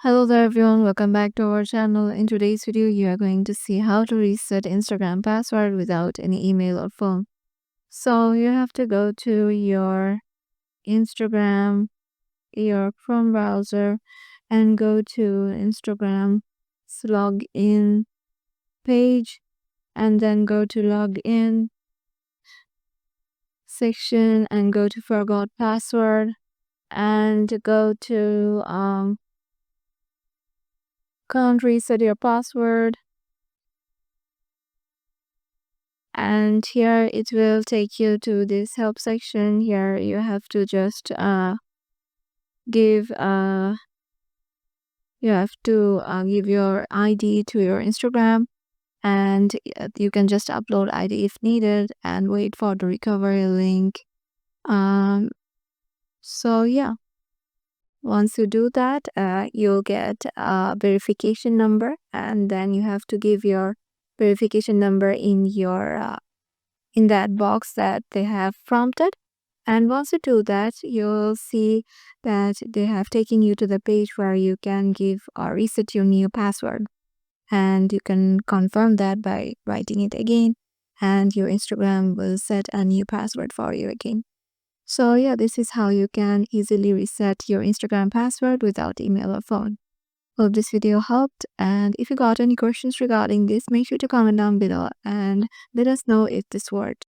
Hello there everyone, welcome back to our channel. In today's video, you are going to see how to reset Instagram password without any email or phone. So you have to go to your Instagram, your Chrome browser, and go to Instagram's login page, and then go to login section and go to forgot password and go to can't reset your password. And here it will take you to this help section. Here you have to just give give your ID to your Instagram, and you can just upload ID if needed and wait for the recovery link. So yeah, once you do that, you'll get a verification number, and then you have to give your verification number in that box that they have prompted. And once you do that, you'll see that they have taken you to the page where you can give or reset your new password. And you can confirm that by writing it again, and your Instagram will set a new password for you again. So yeah, this is how you can easily reset your Instagram password without email or phone. Hope this video helped, and if you got any questions regarding this, make sure to comment down below and let us know if this worked.